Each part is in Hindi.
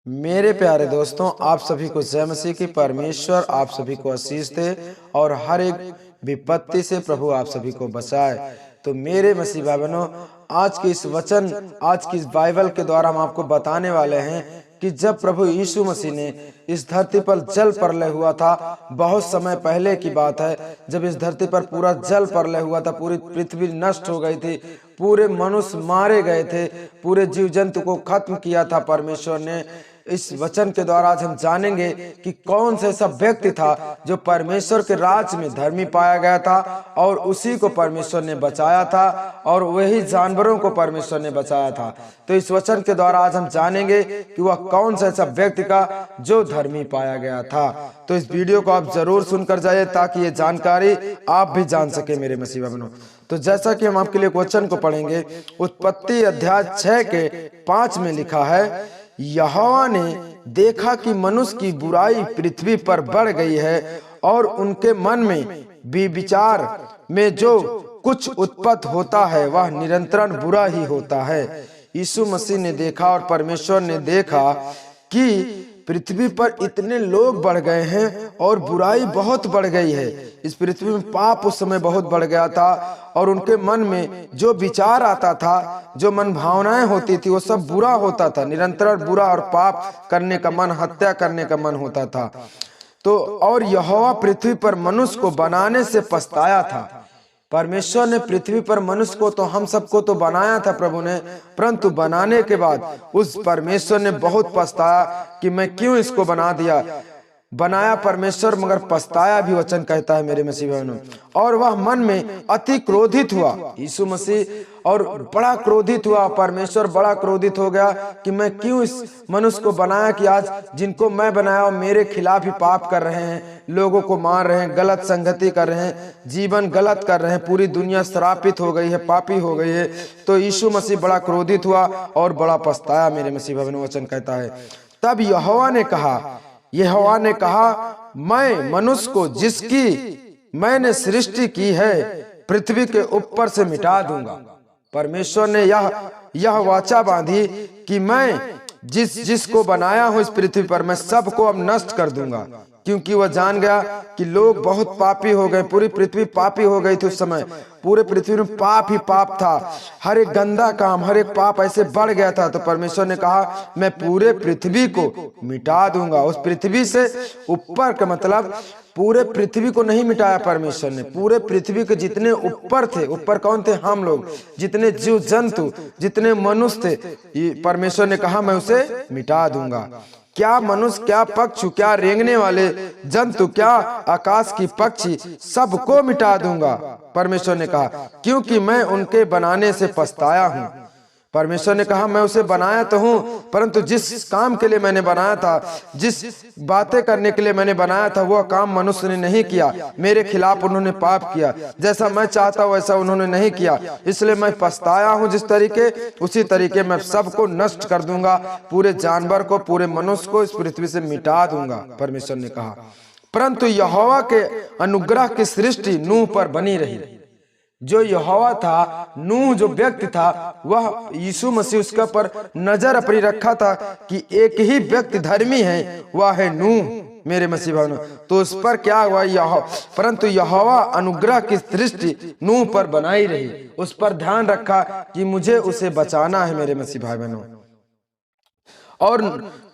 मेरे प्यारे दोस्तों, आप सभी को जय मसीह की। परमेश्वर आप सभी को आशीष दे और हर एक विपत्ति से प्रभु आप सभी को बचाए। तो मेरे मसीह भाई बहनों, आज की इस वचन, आज की इस बाइबल के द्वारा हम आपको बताने वाले हैं कि जब प्रभु यीशु मसीह ने इस धरती पर जल प्रलय हुआ था, बहुत समय पहले की बात है, जब इस धरती पर पूरा जल प्रलय हुआ था, पूरी पृथ्वी नष्ट हो गई थी, पूरे मनुष्य मारे गए थे, पूरे जीव जंतु को खत्म किया था परमेश्वर ने। इस वचन के द्वारा आज हम जानेंगे कि कौन सा ऐसा व्यक्ति था जो परमेश्वर के राज में धर्मी पाया गया था और उसी को परमेश्वर ने बचाया था और वही जानवरों को परमेश्वर ने बचाया था। तो इस वचन के द्वारा आज हम जानेंगे कि वह कौन सा ऐसा व्यक्ति का जो धर्मी पाया गया था। तो इस वीडियो को आप जरूर सुनकर जाइए ताकि ये जानकारी आप भी जान सके मेरे मसीह बहनों। तो जैसा कि हम आपके लिए वचन को पढ़ेंगे, उत्पत्ति अध्याय 6 के 5 में लिखा है, यहोवा ने देखा कि मनुष्य की बुराई पृथ्वी पर बढ़ गई है और उनके मन में विचार में जो कुछ उत्पन्न होता है वह निरंतर बुरा ही होता है। यीशु मसीह ने देखा और परमेश्वर ने देखा कि पृथ्वी पर इतने लोग बढ़ गए हैं और बुराई बहुत बढ़ गई है। इस पृथ्वी में पाप उस समय बहुत बढ़ गया था और उनके मन में जो विचार आता था, जो मन भावनाएं होती थी, वो सब बुरा होता था, निरंतर बुरा और पाप करने का मन, हत्या करने का मन होता था। तो और यहोवा पृथ्वी पर मनुष्य को बनाने से पछताया था। परमेश्वर ने पृथ्वी पर मनुष्य को, तो हम सबको तो बनाया था प्रभु ने, परंतु बनाने के बाद उस परमेश्वर ने बहुत पछताया कि मैं क्यों इसको बना दिया। बनाया परमेश्वर मगर पछताया भी, वचन कहता है मेरे मसीह बहनों। और वह मन में अति क्रोधित हुआ, यीशु मसीह, और बड़ा क्रोधित हुआ। परमेश्वर बड़ा क्रोधित हो गया कि मैं क्यों इस मनुष्य को बनाया कि आज जिनको मैं बनाया मेरे खिलाफ ही पाप कर रहे हैं, लोगों को मार रहे हैं, गलत संगति कर रहे हैं, जीवन गलत कर रहे हैं, पूरी दुनिया श्रापित हो गई है, पापी हो गई है। तो यीशु मसीह बड़ा क्रोधित हुआ और बड़ा पछताया मेरे मसीह बहनों, वचन कहता है। तब यहोवा ने कहा, मैं मनुष्य को जिसकी मैंने सृष्टि की है पृथ्वी के ऊपर से मिटा दूंगा। परमेश्वर ने यह वाचा बांधी कि मैं जिसको बनाया हूं इस पृथ्वी पर, मैं सबको अब नष्ट कर दूंगा, क्योंकि वह जान गया कि लोग बहुत पापी हो गए, पूरी पृथ्वी पापी हो गई थी। उस समय पूरे पृथ्वी में पाप ही पाप था, हर एक गंदा काम, हर एक पाप ऐसे बढ़ गया था। तो परमेश्वर ने कहा, मैं पूरे पृथ्वी को मिटा दूंगा। उस पृथ्वी से ऊपर का मतलब पूरे पृथ्वी को नहीं मिटाया परमेश्वर ने, पूरे पृथ्वी के जितने ऊपर थे, ऊपर कौन थे? हम लोग, जितने जीव जंतु, जितने मनुष्य थे, परमेश्वर ने कहा मैं उसे मिटा दूंगा। क्या मनुष्य, क्या पक्षी, क्या रेंगने वाले जंतु, क्या आकाश की पक्षी, सबको मिटा दूंगा। परमेश्वर ने कहा, क्योंकि मैं उनके बनाने से पछताया हूं। परमेश्वर ने कहा, मैं उसे बनाया तो हूं, परंतु जिस काम के लिए मैंने बनाया था, जिस बातें करने के लिए मैंने बनाया था, वह काम मनुष्य ने नहीं किया। मेरे खिलाफ उन्होंने पाप किया, जैसा मैं चाहता हूं वैसा उन्होंने नहीं किया, इसलिए मैं पछताया हूं। जिस तरीके, उसी तरीके मैं सबको नष्ट कर दूंगा, पूरे जानवर को, पूरे मनुष्य को इस पृथ्वी से मिटा दूंगा, परमेश्वर ने कहा। परंतु यहोवा के अनुग्रह की सृष्टि नूह पर बनी रही। जो यहोवा था, नूह जो व्यक्ति था, वह यीशु मसीह उसका पर नजर अपनी रखा था कि एक ही व्यक्ति धर्मी है, वह है नूह मेरे मसीह भाइयों। तो उस पर क्या हुआ? परंतु यहोवा अनुग्रह की दृष्टि नूह पर बनाई रही, उस पर ध्यान रखा कि मुझे उसे बचाना है मेरे मसीह भाई बहनों। और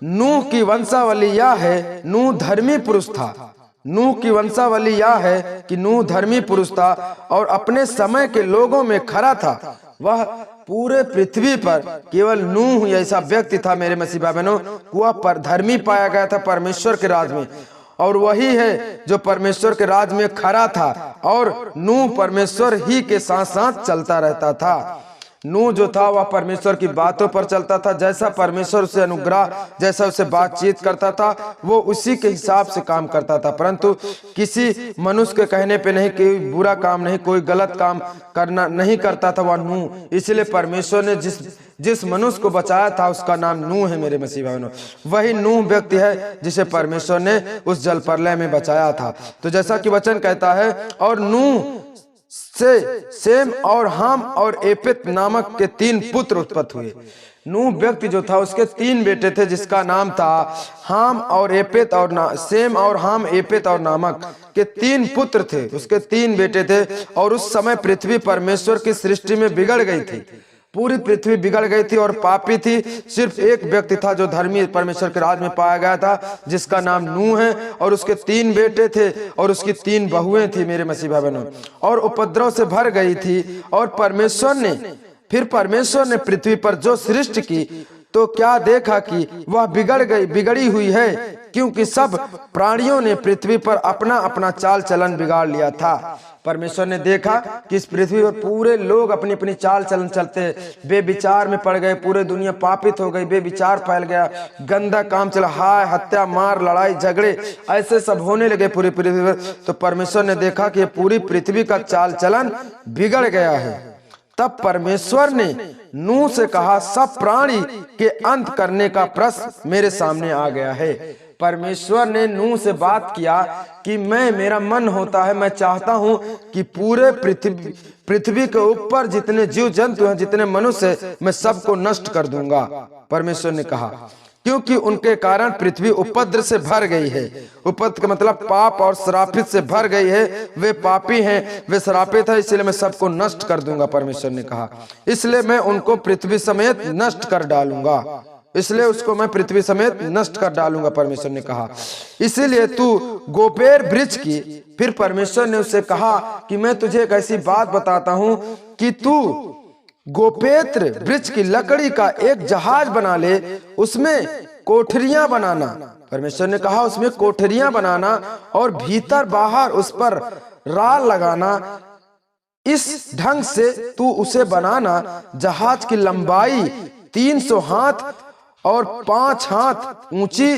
नूह की वंशावली यह है, नूह धर्मी पुरुष था। नूह की वंशावली यह है कि नूह धर्मी पुरुष था और अपने समय के लोगों में खरा था। वह पूरे पृथ्वी पर केवल नूह ऐसा व्यक्ति था मेरे मसीह भाई बहनों, वह पर धर्मी पाया गया था परमेश्वर के राज में, और वही है जो परमेश्वर के राज में खरा था। और नूह परमेश्वर ही के साथ साथ चलता रहता था। नूह जो था वह परमेश्वर की बातों पर चलता था, जैसा परमेश्वर उसे अनुग्रह, जैसा उसे बातचीत करता था, वो उसी के हिसाब से काम करता था। परंतु किसी मनुष्य के कहने पे नहीं, कोई बुरा काम नहीं, कोई गलत काम करना नहीं करता था वह नूह। इसलिए परमेश्वर ने जिस मनुष्य को बचाया था उसका नाम नूह है मेरे मसीह भाइयों। वही नूह व्यक्ति है जिसे परमेश्वर ने उस जल प्रलय में बचाया था। तो जैसा कि वचन कहता है, और नूह से सेम और हाम और एपेत नामक के 3 पुत्र उत्पन्न हुए। नूह व्यक्ति जो था उसके 3 बेटे थे, जिसका नाम था हाम और एपेत और सेम और हाम एपेत और नामक के 3 पुत्र थे। उसके 3 बेटे थे। और उस समय पृथ्वी परमेश्वर की सृष्टि में बिगड़ गई थी। पूरी पृथ्वी बिगड़ गई थी और पापी थी। सिर्फ एक व्यक्ति था जो धर्मी परमेश्वर के राज में पाया गया था, जिसका नाम नूह है। और उसके 3 बेटे थे और उसकी 3 बहुएं थी मेरे मसीह भाई बहनों। और उपद्रव से भर गई थी। और परमेश्वर ने पृथ्वी पर जो सृष्टि की तो क्या देखा कि वह बिगड़ी हुई है, क्योंकि सब प्राणियों ने पृथ्वी पर अपना अपना चाल चलन बिगाड़ लिया था। परमेश्वर ने देखा कि इस पृथ्वी पर पूरे लोग अपनी अपनी चाल चलन चलते, बेविचार में पड़ गए, पूरे दुनिया पापित हो गई, बेविचार फैल गया, गंदा काम चला, हाय हत्या मार लड़ाई झगड़े ऐसे सब होने लगे पूरी पृथ्वी पर। तो परमेश्वर ने देखा कि पूरी पृथ्वी का चाल चलन बिगड़ गया है। तब परमेश्वर ने नूह से कहा, सब प्राणी के अंत करने का प्रश्न मेरे सामने आ गया है। परमेश्वर ने नूह से बात किया कि मेरा मन होता है, मैं चाहता हूं कि पूरे पृथ्वी के ऊपर जितने जीव जंतु हैं, जितने मनुष्य, मैं सबको नष्ट कर दूंगा। परमेश्वर ने कहा, क्योंकि उनके कारण पृथ्वी उपद्रव से भर गई है। उपद्रव का मतलब पाप और श्रापित से भर गई है। वे पापी हैं, वे श्रापित है, इसलिए मैं सबको नष्ट कर दूंगा। परमेश्वर ने कहा, इसलिए मैं उनको पृथ्वी समेत नष्ट कर डालूंगा। इसलिए उसको मैं पृथ्वी समेत नष्ट कर डालूंगा। परमेश्वर ने कहा, इसीलिए तू गोपेर वृक्ष की। फिर परमेश्वर ने उससे कहा कि मैं तुझे एक ऐसी बात बताता हूं कि तू गोपेत्र वृक्ष की लकड़ी का एक जहाज बना ले, उसमें कोठरियां बनाना। परमेश्वर ने कहा, उसमें कोठरियां बनाना और भीतर बाहर उस पर राल लगाना। इस ढंग से तू उसे बनाना, जहाज की लंबाई 300 हाथ और 5 हाथ ऊंची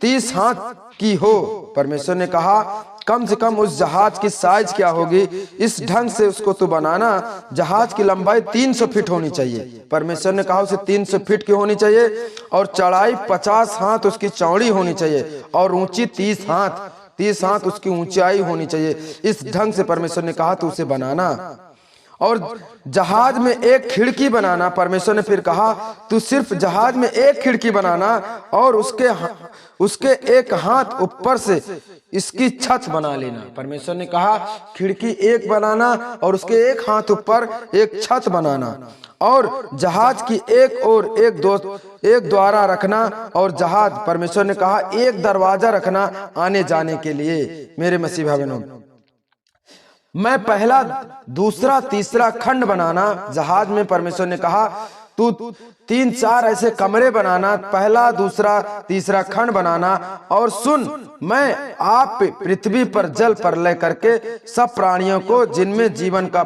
30 हाथ की हो। परमेश्वर ने कहा, कम से कम उस जहाज की साइज क्या होगी, इस ढंग से उसको तू बनाना। जहाज की लंबाई 300 फीट होनी चाहिए। परमेश्वर ने कहा उसे 300 फीट की होनी चाहिए और चौड़ाई 50 हाथ उसकी चौड़ी होनी चाहिए और ऊंची 30 हाथ उसकी ऊंचाई होनी चाहिए। इस ढंग से परमेश्वर ने कहा तू उसे बनाना और जहाज में एक खिड़की बनाना। परमेश्वर ने फिर कहा, तू सिर्फ जहाज में एक खिड़की बनाना और उसके एक हाथ ऊपर से इसकी छत बना लेना। परमेश्वर ने कहा, खिड़की एक बनाना और उसके एक हाथ ऊपर एक छत बनाना और जहाज की एक ओर एक द्वारा रखना और जहाज, परमेश्वर ने कहा, एक दरवाजा रखना आने जाने के लिए। मेरे मसीह भाई बहनों, मैं पहला दूसरा तीसरा खंड बनाना जहाज में। परमेश्वर ने कहा, तू 3-4 ऐसे कमरे बनाना, पहला दूसरा तीसरा खंड बनाना। और सुन, मैं आप पृथ्वी पर जल प्रलय करके सब प्राणियों को जिनमें जीवन का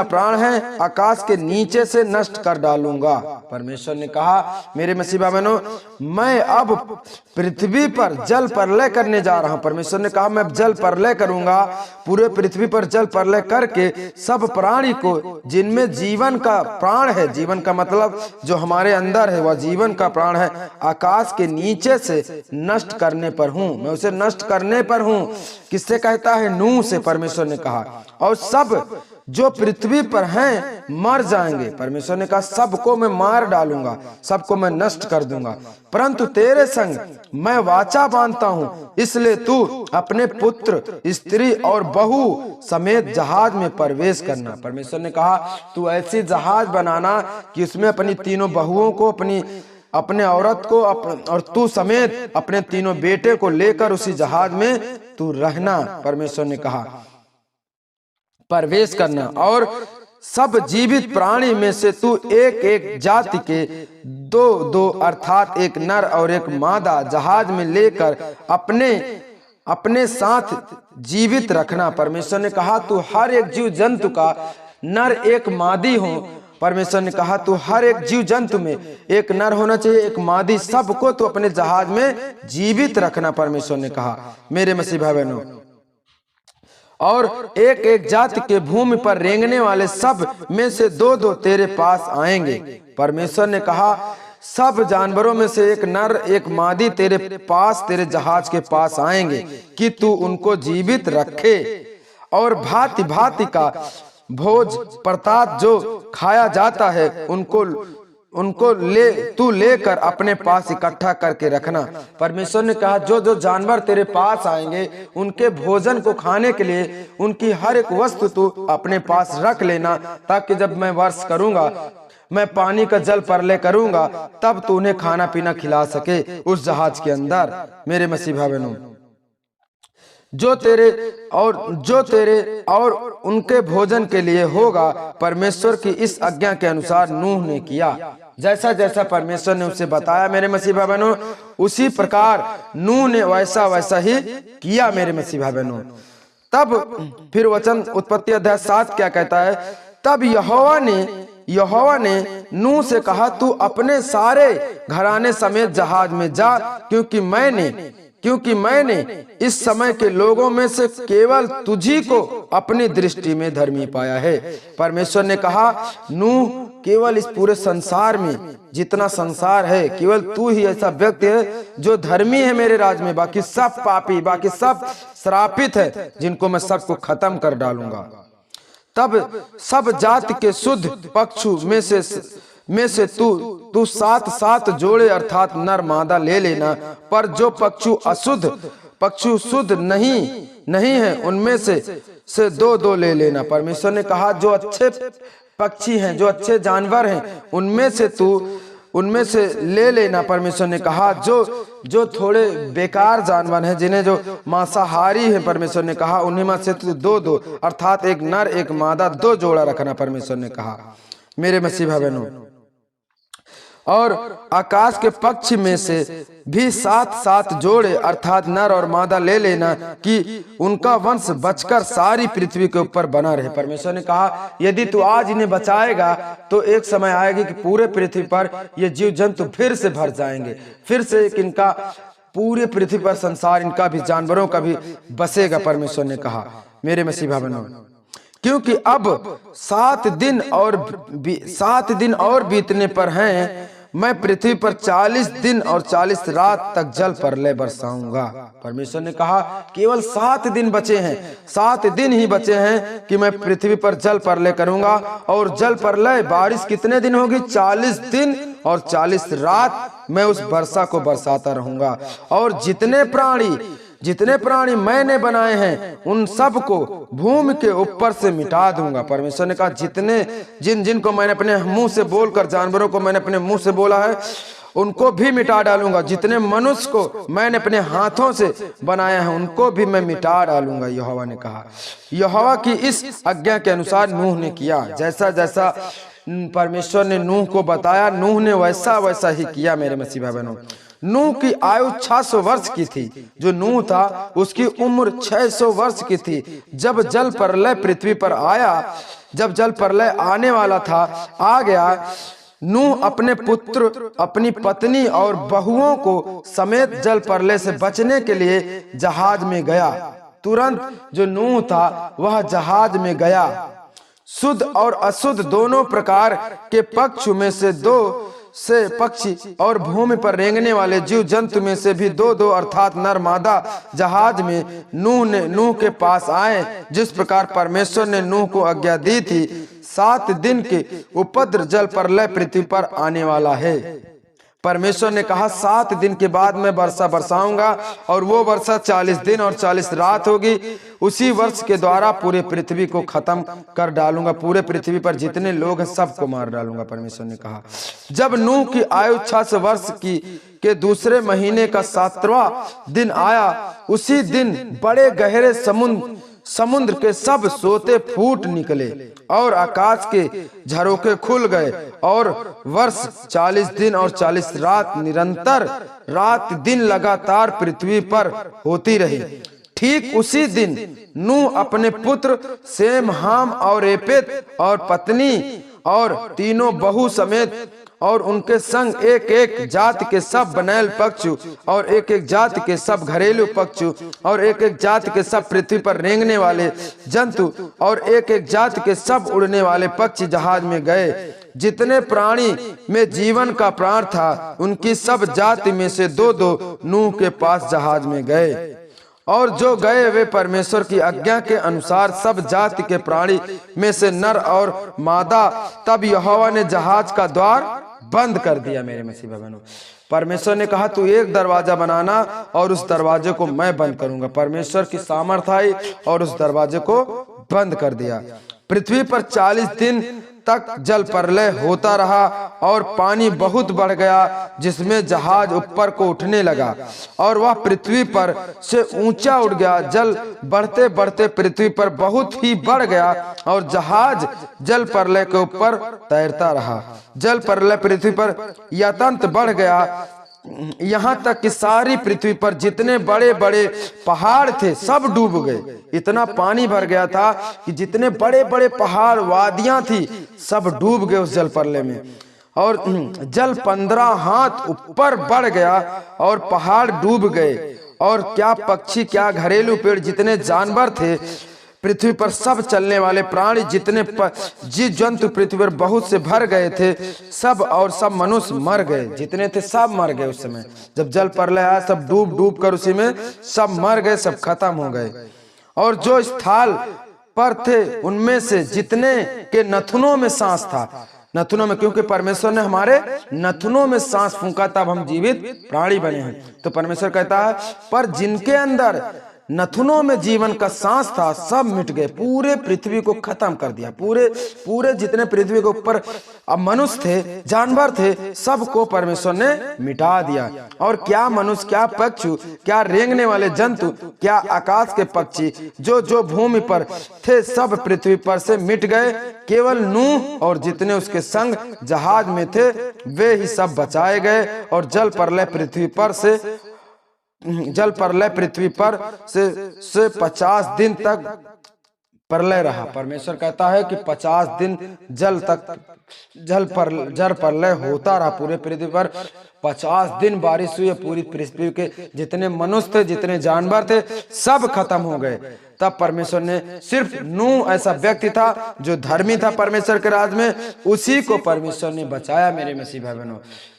प्राण है आकाश के नीचे से नष्ट कर डालूंगा। परमेश्वर ने कहा, मेरे मसीह बहनों, मैं अब पृथ्वी पर जल प्रलय करने जा रहा हूं। परमेश्वर ने कहा, मैं जल प्रलय करूंगा, पूरे पृथ्वी पर जल प्रलय करके सब प्राणी को जिनमें जीवन का प्राण है, जीवन का मतलब जो हमारे अंदर है वह जीवन का प्राण है, आकाश के नीचे से नष्ट करने पर हूं। मैं उसे नष्ट करने पर हूं। किससे कहता है? नूह से। परमेश्वर ने कहा, और सब जो पृथ्वी पर हैं मर जाएंगे। परमेश्वर ने कहा, सबको मैं मार डालूंगा, सबको मैं नष्ट कर दूंगा, परंतु तेरे संग मैं वाचा बांधता हूं, इसलिए तू अपने पुत्र, स्त्री और बहू समेत जहाज में प्रवेश करना। परमेश्वर ने कहा, तू ऐसी जहाज बनाना कि उसमें अपनी तीनों बहुओं को, अपने औरत को और तू समेत अपने तीनों बेटे को लेकर उसी जहाज में तू रहना। परमेश्वर ने कहा, प्रवेश करना, और सब जीवित प्राणी में से तू एक एक जाति के 2-2 अर्थात एक नर और एक मादा जहाज में लेकर अपने साथ जीवित रखना। परमेश्वर ने कहा, तू हर एक जीव जंतु का नर एक मादी हो। परमेश्वर ने कहा, तू हर एक जीव जंतु में एक नर होना चाहिए, एक मादी, सबको तू अपने जहाज में जीवित रखना। परमेश्वर ने कहा, मेरे मसीह भाई बहनों, और एक एक जाति के भूमि पर रेंगने वाले सब में से 2-2 तेरे पास आएंगे। परमेश्वर ने कहा, सब जानवरों में से एक नर एक मादी तेरे पास, तेरे जहाज के पास आएंगे कि तू उनको जीवित रखे और भांति भांति का भोज प्रताप जो खाया जाता है उनको तू लेकर अपने पास इकट्ठा करके रखना। परमेश्वर ने कहा जो जो जानवर तेरे पास आएंगे उनके भोजन को खाने के लिए उनकी हर एक वस्तु तू अपने पास रख लेना, ताकि जब मैं वर्ष करूंगा, मैं पानी का जल परले करूंगा, तब तू उन्हें खाना पीना खिला सके उस जहाज के अंदर। मेरे मसीह भाई बहनों, जो तेरे और उनके भोजन के लिए होगा, परमेश्वर की इस आज्ञा के अनुसार नूह ने किया। जैसा जैसा परमेश्वर ने उसे बताया मेरे मसीह भाई बहनों, उसी प्रकार नूह ने वैसा वैसा ही किया मेरे मसीह भाई बहनों। तब फिर वचन उत्पत्ति अध्याय 7 क्या कहता है? तब यहोवा ने नूह से कहा, तू अपने सारे घराने समेत जहाज में जा, क्योंकि मैंने इस समय के लोगों में से केवल तुझी को अपनी दृष्टि में धर्मी पाया है। परमेश्वर ने कहा, नूह, केवल इस पूरे संसार में जितना संसार है, केवल तू ही ऐसा व्यक्ति है जो धर्मी है मेरे राज में। बाकी सब पापी, बाकी सब श्रापित है, जिनको मैं सबको खत्म कर डालूंगा। तब सब जाति के शुद्ध पक्षु में से तू 7 जोड़े अर्थात नर मादा ले लेना, पर जो पक्षु शुद्ध नहीं है उनमें से 2 ले लेना। परमेश्वर ने कहा जो अच्छे पक्षी हैं, जो अच्छे जानवर हैं, उनमें से ले लेना। परमेश्वर ने कहा जो थोड़े बेकार जानवर हैं, जिन्हें जो मांसाहारी हैं, परमेश्वर ने कहा उन्हीं में से 2 अर्थात एक नर एक मादा 2 जोड़ा रखना। परमेश्वर ने कहा मेरे मसीह भाई बहनों, और आकाश के पक्षी में से भी 7 जोड़े अर्थात नर और मादा ले लेना, कि उनका वंश बचकर सारी पृथ्वी के ऊपर बना रहे। परमेश्वर ने कहा यदि तू आज इन्हें बचाएगा तो एक समय आएगी कि पूरे पृथ्वी पर ये जीव जंतु फिर से भर जाएंगे, फिर से एक इनका पूरे पृथ्वी पर संसार, इनका भी, जानवरों का भी बसेगा। परमेश्वर ने कहा मेरे मसीह भाई बहनों, क्योंकि अब 7 दिन और बीतने पर हैं, मैं पृथ्वी पर 40 दिन और 40 रात तक जल प्रलय बरसाऊंगा। परमेश्वर ने कहा केवल 7 दिन बचे हैं, 7 दिन ही बचे हैं कि मैं पृथ्वी पर जल प्रलय करूंगा। और जल प्रलय बारिश कितने दिन होगी? 40 दिन और 40 रात मैं उस वर्षा को बरसाता रहूंगा। और जितने प्राणी मैंने बनाए हैं उन सब को भूमि के ऊपर से मिटा दूंगा। परमेश्वर ने कहा जिनको मैंने अपने मुंह से बोलकर, जानवरों को मैंने अपने मुंह से बोला है, उनको भी मिटा डालूंगा। जितने मनुष्य को मैंने अपने हाथों से बनाया है उनको भी मैं मिटा डालूंगा, यहोवा ने कहा। यहोवा की इस आज्ञा के अनुसार नूह ने किया। जैसा जैसा परमेश्वर ने नूह को बताया, नूह ने वैसा वैसा ही किया मेरे मसीह भाई बहनों। नूह की आयु 600 वर्ष की थी। जो नूह था उसकी उम्र 600 वर्ष की थी। जब जल प्रलय पृथ्वी पर आया, जब जल प्रलय आने वाला था, आ गया, नूह अपने पुत्र, अपनी पत्नी और बहुओं को समेत जल प्रलय से बचने के लिए जहाज में गया। तुरंत जो नूह था वह जहाज में गया। शुद्ध और अशुद्ध दोनों प्रकार के पक्षु में से 2 पक्षी और भूमि पर रेंगने वाले जीव जंतु में से भी 2 अर्थात नर मादा जहाज में नूह के पास आए, जिस प्रकार परमेश्वर ने नूह को आज्ञा दी थी। 7 दिन के उपद्र जल प्रलय पृथ्वी पर आने वाला है। परमेश्वर ने कहा 7 दिन के बाद मैं वर्षा बरसाऊंगा, और वो वर्षा 40 दिन और 40 रात होगी। उसी वर्ष के द्वारा पूरे पृथ्वी को खत्म कर डालूंगा, पूरे पृथ्वी पर जितने लोग हैं सबको मार डालूंगा। परमेश्वर ने कहा जब नूह की आयु 600 वर्ष की के दूसरे महीने का 7वां दिन आया, उसी दिन बड़े गहरे समुद्र के सब सोते फूट निकले और आकाश के झरोखे खुल गए, और वर्ष 40 दिन और 40 रात निरंतर रात दिन लगातार पृथ्वी पर होती रही। ठीक उसी दिन नूह अपने पुत्र सेम, हाम और एपेत और पत्नी और तीनों बहू समेत और उनके संग एक एक जाति के सब बनैल पक्षु और एक एक जाति के सब घरेलू पक्षु और एक एक जाति के सब पृथ्वी पर रेंगने वाले जंतु और एक एक जाति के सब उड़ने वाले पक्षी जहाज में गए। जितने प्राणी में जीवन का प्राण था उनकी सब जाति में से 2-2 नूह के पास जहाज में गए। और जो गए वे परमेश्वर की आज्ञा के अनुसार सब जाति के प्राणी में से नर और मादा। तब यहोवा ने जहाज का द्वार बंद कर दिया। मेरे मसीह बहनों, परमेश्वर ने कहा तू एक दरवाजा बनाना और उस दरवाजे को मैं बंद करूंगा। परमेश्वर की सामर्थ आई और उस दरवाजे को बंद कर दिया। पृथ्वी पर 40 दिन तक जल प्रलय होता रहा और पानी बहुत बढ़ गया, जिसमें जहाज ऊपर को उठने लगा और वह पृथ्वी पर से ऊंचा उठ गया। जल बढ़ते बढ़ते पृथ्वी पर बहुत ही बढ़ गया और जहाज जल प्रलय के ऊपर तैरता रहा। जल प्रलय पृथ्वी पर यथांत बढ़ गया, यहाँ तक कि सारी पृथ्वी पर जितने बड़े बड़े पहाड़ थे सब डूब गए। इतना पानी भर गया था कि जितने बड़े बड़े पहाड़ वादियां थी सब डूब गए उस जल प्रलय में। और जल 15 हाथ ऊपर बढ़ गया और पहाड़ डूब गए। और क्या पक्षी, क्या घरेलू पेड़, जितने जानवर थे पृथ्वी पर, सब चलने वाले प्राणी, जितने जीव जंतु पृथ्वी पर बहुत से भर गए थे सब, और सब मनुष्य मर गए। जितने थे सब मर गए। उस समय जब जल प्रलय आया सब डूब डूब कर उसी में सब मर गए, सब खत्म हो गए। और जो स्थल पर थे उनमें से जितने के नथुनों में सांस था, नथुनों में, क्योंकि परमेश्वर ने हमारे नथुनों में सांस फूंका तब हम जीवित प्राणी बने हैं। तो परमेश्वर कहता है पर जिनके अंदर नथुनों में जीवन का सांस था सब मिट गए। पूरे पृथ्वी को खत्म कर दिया। पूरे जितने पृथ्वी के ऊपर अब मनुष्य थे, जानवर थे, सबको परमेश्वर ने मिटा दिया। और क्या मनुष्य, क्या पक्षी, क्या रेंगने वाले जंतु, क्या आकाश के पक्षी जो जो भूमि पर थे सब पृथ्वी पर से मिट गए। केवल नूह और जितने उसके संग जहाज में थे वे ही सब बचाए गए। और जल प्रलय पृथ्वी पर से 50 दिन तक प्रलय रहा। परमेश्वर कहता है कि 50 दिन जल प्रलय होता रहा पूरे पृथ्वी पर। 50 दिन बारिश हुई, पूरी पृथ्वी के जितने मनुष्य थे, जितने जानवर थे सब खत्म हो गए। तब परमेश्वर ने, सिर्फ नूह ऐसा व्यक्ति था जो धर्मी था परमेश्वर के राज में, उसी को परमेश्वर ने बचाया। मेरे मसीह भाई बहनों,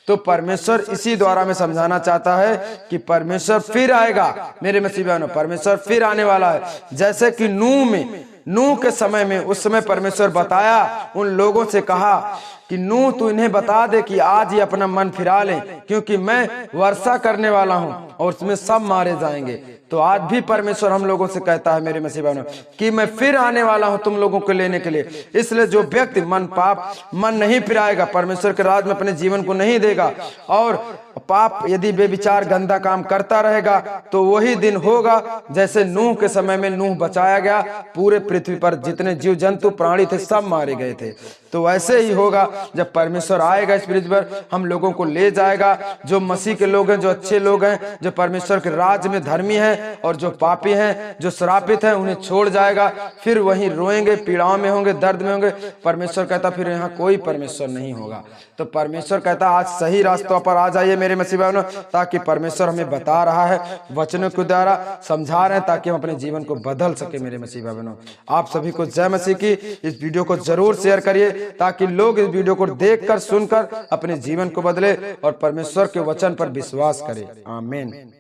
तो परमेश्वर इसी द्वारा में समझाना चाहता है कि परमेश्वर फिर आएगा। मेरे मसीह बहनों, परमेश्वर फिर आने वाला है। जैसे कि नूह के समय में, उस समय परमेश्वर बताया, उन लोगों से कहा कि नूह तू इन्हें बता दे कि आज ही अपना मन फिरा लें, क्योंकि मैं वर्षा करने वाला हूं और उसमें सब मारे जाएंगे। तो आज भी परमेश्वर हम लोगों से कहता है मेरे मसीह भाइयों कि मैं फिर आने वाला हूं तुम लोगों को लेने के लिए। इसलिए जो व्यक्ति मन नहीं फिराएगा, परमेश्वर के राज में अपने जीवन को नहीं देगा और पाप यदि बेविचार गंदा काम करता रहेगा, तो वही दिन होगा जैसे नूह के समय में नूह बचाया गया। पूरे पृथ्वी पर जितने जीव जंतु प्राणी थे सब मारे गए थे। तो वैसे ही होगा जब परमेश्वर आएगा इस पृथ्वी पर, हम लोगों को ले जाएगा। जो मसीह के लोग हैं, जो अच्छे लोग हैं, जो परमेश्वर के राज में धर्मी हैं, और जो पापी हैं, जो श्रापित हैं, उन्हें छोड़ जाएगा। फिर वहीं रोएंगे, पीड़ाओं में होंगे, दर्द में होंगे। परमेश्वर कहता फिर यहाँ कोई परमेश्वर नहीं होगा। तो परमेश्वर कहता आज सही रास्तों पर आ जाइए मेरे मसीह भाइयों, ताकि परमेश्वर हमें बता रहा है, वचनों के द्वारा समझा रहे हैं, ताकि हम अपने जीवन को बदल सके। मेरे मसीह भाइयों, आप सभी को जय मसीह की। इस वीडियो को जरूर शेयर करिए ताकि लोग इस वीडियो को देखकर, सुनकर अपने जीवन को बदले और परमेश्वर के वचन पर विश्वास करें। आमीन।